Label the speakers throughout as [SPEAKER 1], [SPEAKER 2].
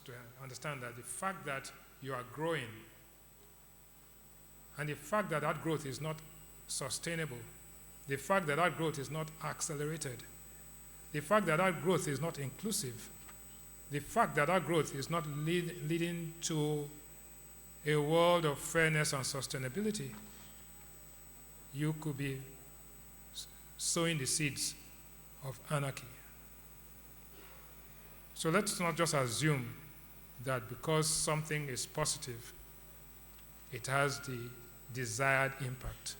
[SPEAKER 1] to understand that the fact that you are growing and the fact that that growth is not sustainable, the fact that that growth is not accelerated, the fact that that growth is not inclusive, the fact that that growth is not leading to a world of fairness and sustainability, you could be sowing the seeds of anarchy. So let's not just assume that because something is positive, it has the desired impact.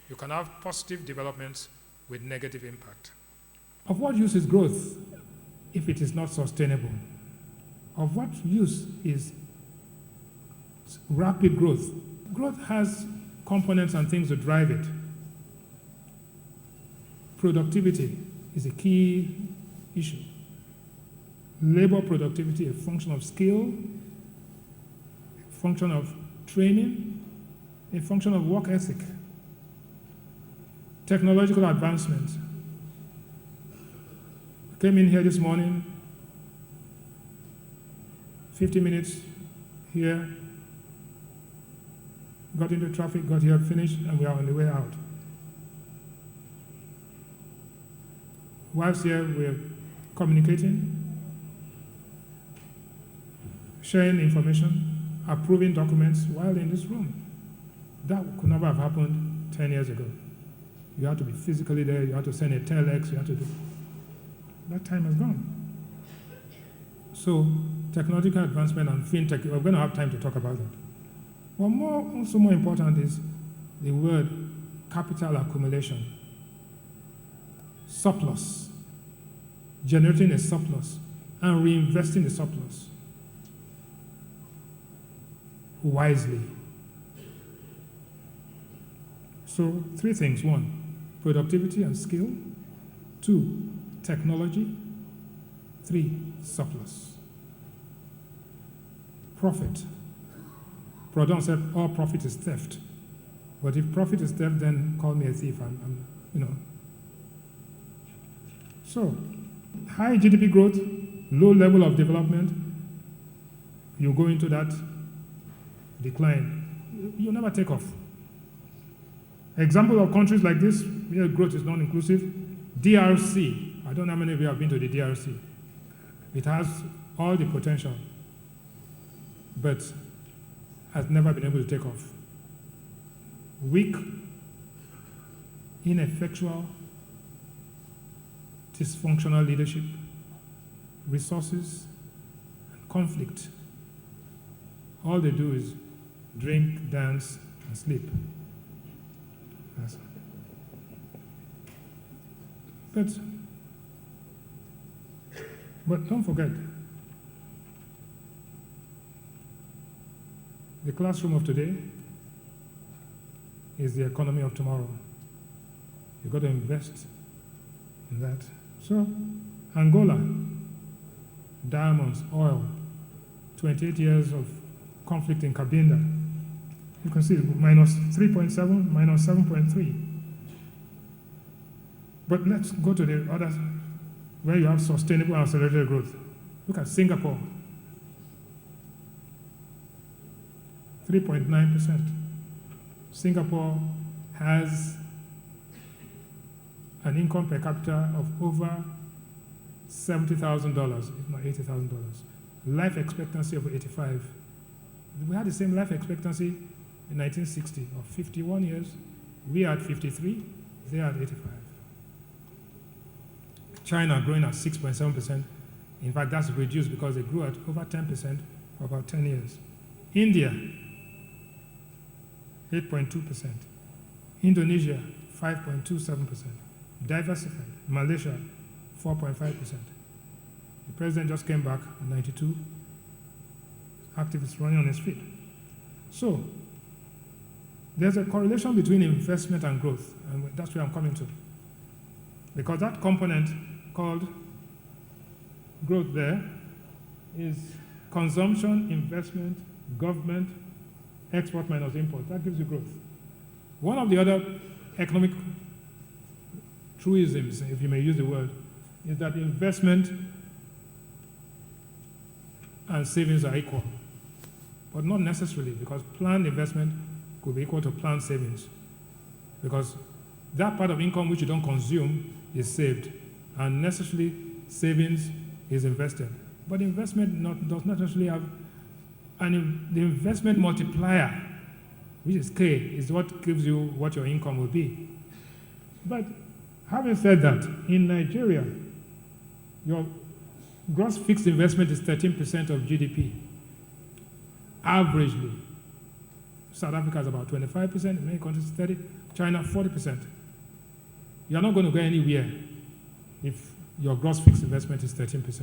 [SPEAKER 1] You can have positive developments with negative impact. Of what use is growth if it is not sustainable? Of what use is rapid growth? Growth has components and things to drive it. Productivity is a key issue. Labor productivity, a function of skill, a function of training, a function of work ethic. Technological advancement. I came in here this morning, 50 minutes here, got into traffic, got here, finished, and we are on the way out. Whilst here, we're communicating, sharing information, approving documents while in this room. That could never have happened 10 years ago. You had to be physically there, you had to send a telex, you had to do. That time has gone. So, technological advancement and fintech, we're going to have time to talk about that. But also more important is the word capital accumulation. Surplus. Generating a surplus and reinvesting the surplus wisely. So, 3 things. 1, productivity and skill. 2, technology. 3, surplus. Profit. Proudhon said all profit is theft. But if profit is theft, then call me a thief. So, high GDP growth, low level of development, you go into that decline. You'll never take off. Example of countries like this, where growth is non-inclusive, DRC. I don't know how many of you have been to the DRC. It has all the potential, but has never been able to take off. Weak, ineffectual, dysfunctional leadership, resources, and conflict. All they do is drink, dance, and sleep. But don't forget, the classroom of today is the economy of tomorrow. You've got to invest in that. So, Angola, diamonds, oil, 28 years of conflict in Cabinda. You can see minus 3.7, minus 7.3. But let's go to the others where you have sustainable and accelerated growth. Look at Singapore, 3.9%. Singapore has an income per capita of over $70,000, if not $80,000. Life expectancy of 85. We had the same life expectancy in 1960 of 51 years. We are at 53, they are at 85. China growing at 6.7%. In fact, that's reduced because they grew at over 10% for about 10 years. India, 8.2%. Indonesia, 5.27%. Diversified. Malaysia, 4.5%. The president just came back at 92. Activists running on his feet. So, there's a correlation between investment and growth, and that's where I'm coming to. Because that component called growth there is consumption, investment, government, export minus import. That gives you growth. One of the other economic truisms, if you may use the word, is that investment and savings are equal, but not necessarily, because planned investment could be equal to planned savings, because that part of income which you don't consume is saved, and necessarily savings is invested. But investment does not necessarily have, and the investment multiplier, which is K, is what gives you what your income will be. But having said that, in Nigeria, your gross fixed investment is 13% of GDP, averagely. South Africa is about 25%, many countries 30%, China 40%. You're not going to go anywhere if your gross fixed investment is 13%.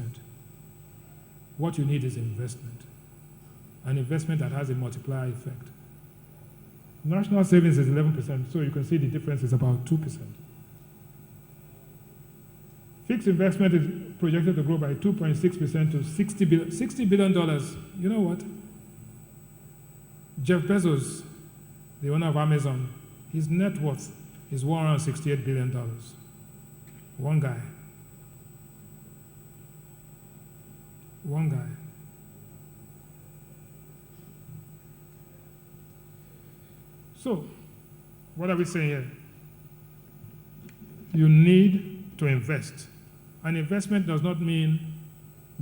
[SPEAKER 1] What you need is investment, an investment that has a multiplier effect. National savings is 11%, so you can see the difference is about 2%. Fixed investment is projected to grow by 2.6% to $60 billion. You know what? Jeff Bezos, the owner of Amazon, his net worth is $168 billion. One guy. One guy. So, what are we saying here? You need to invest. And investment does not mean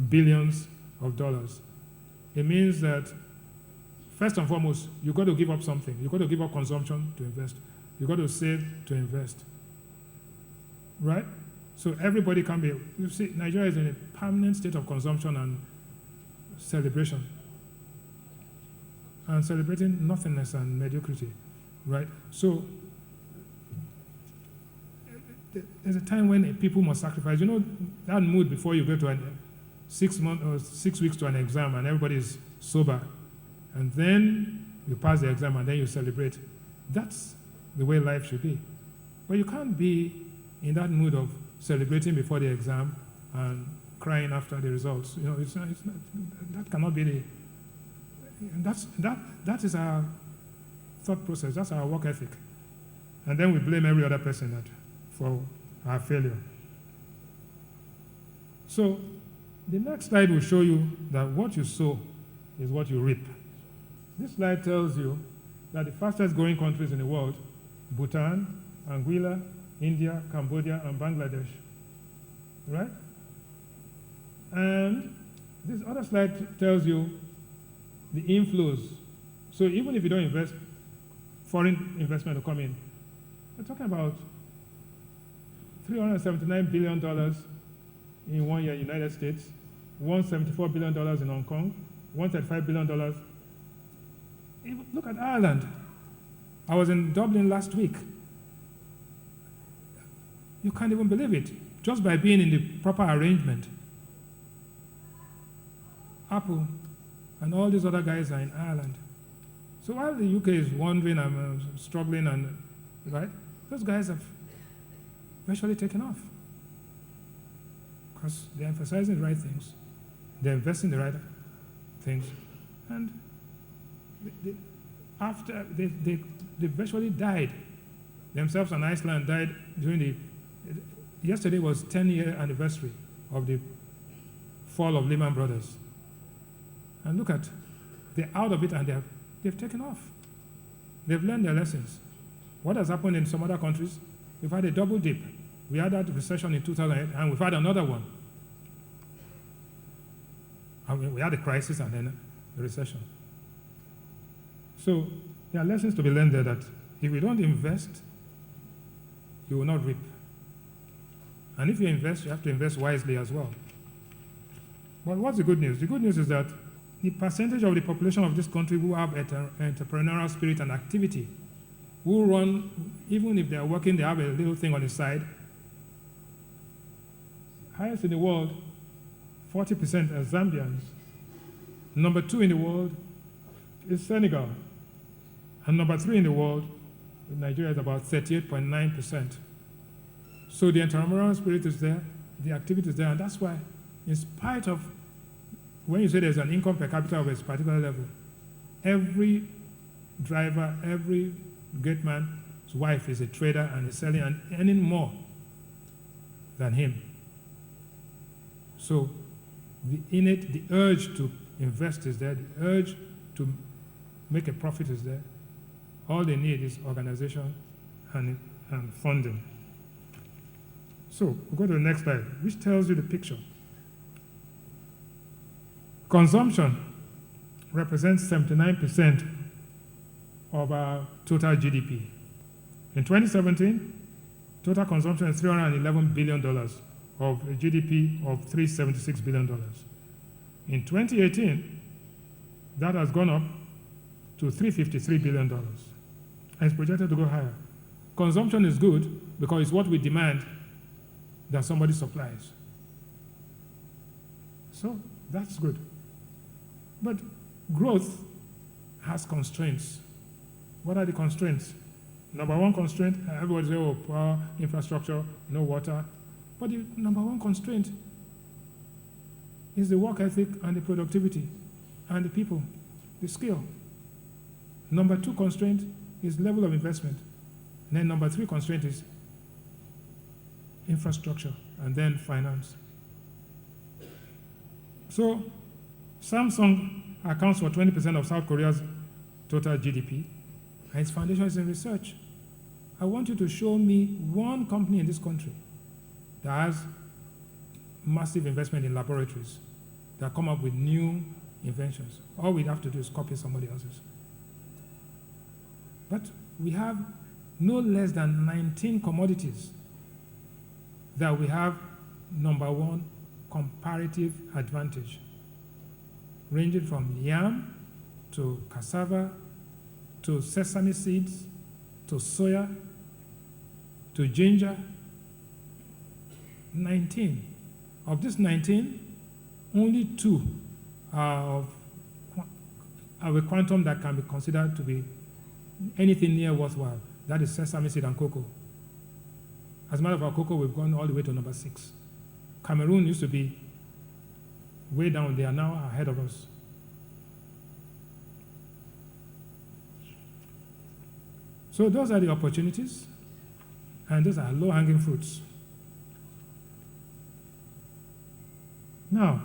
[SPEAKER 1] billions of dollars. It means that, first and foremost, you've got to give up something. You've got to give up consumption to invest. You've got to save to invest. Right? So everybody can be, you see, Nigeria is in a permanent state of consumption and celebration. And celebrating nothingness and mediocrity. Right? So there's a time when people must sacrifice. You know, that mood before you go to 6 months or 6 weeks to an exam and everybody is sober. And then you pass the exam and then you celebrate. That's the way life should be. But you can't be in that mood of celebrating before the exam and crying after the results. You know, it's not, that cannot be the. That is our thought process. That's our work ethic. And then we blame every other person for our failure. So the next slide will show you that what you sow is what you reap. This slide tells you that the fastest growing countries in the world, Bhutan, Anguilla, India, Cambodia, and Bangladesh, right? And this other slide tells you the inflows. So even if you don't invest, foreign investment will come in. We're talking about $379 billion in 1 year in the United States, $174 billion in Hong Kong, $135 billion. Look at Ireland. I was in Dublin last week. You can't even believe it, just by being in the proper arrangement. Apple and all these other guys are in Ireland. So while the UK is wandering and struggling, and right, those guys have virtually taken off because they're emphasizing the right things, they're investing in the right things, and after they virtually died themselves, and Iceland died during yesterday was 10-year anniversary of the fall of Lehman Brothers. And look at, they're out of it and they've taken off. They've learned their lessons. What has happened in some other countries? We've had a double dip. We had that recession in 2008, and we've had another one. I mean, we had a crisis and then a recession. So there are lessons to be learned there that if you don't invest, you will not reap. And if you invest, you have to invest wisely as well. But what's the good news? The good news is that the percentage of the population of this country who have entrepreneurial spirit and activity, who run, even if they are working, they have a little thing on the side, highest in the world, 40% are Zambians. Number 2 in the world is Senegal. And number 3 in the world, Nigeria, is about 38.9%. So the entrepreneurial spirit is there, the activity is there, and that's why, in spite of, when you say there's an income per capita of a particular level, every driver, every great man's wife is a trader and is selling and earning more than him. So the urge to invest is there, the urge to make a profit is there. All they need is organization and funding. So we'll go to the next slide, which tells you the picture. Consumption represents 79% of our total GDP. In 2017, total consumption is $311 billion of a GDP of $376 billion. In 2018, that has gone up to $353 billion, and it's projected to go higher. Consumption is good because it's what we demand that somebody supplies. So that's good. But growth has constraints. What are the constraints? Number one constraint, everybody says, oh, power, infrastructure, no water. But the number one constraint is the work ethic and the productivity and the people, the skill. Number two constraint is level of investment. And then number three constraint is infrastructure and then finance. So Samsung accounts for 20% of South Korea's total GDP, and its foundation is in research. I want you to show me one company in this country that has massive investment in laboratories that come up with new inventions. All we have to do is copy somebody else's. But we have no less than 19 commodities that we have number one comparative advantage, ranging from yam to cassava to sesame seeds to soya to ginger. 19. Of these 19, only 2 are of a quantum that can be considered to be anything near worthwhile. That is sesame seed and cocoa. As a matter of fact, cocoa, we've gone all the way to number 6. Cameroon used to be way down. They are now ahead of us. So those are the opportunities, and those are low-hanging fruits. Now,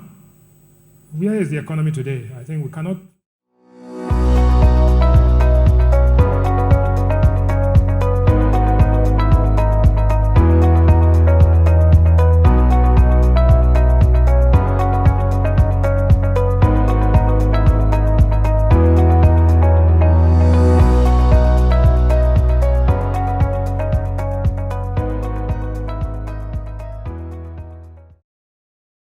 [SPEAKER 1] where is the economy today? I think we cannot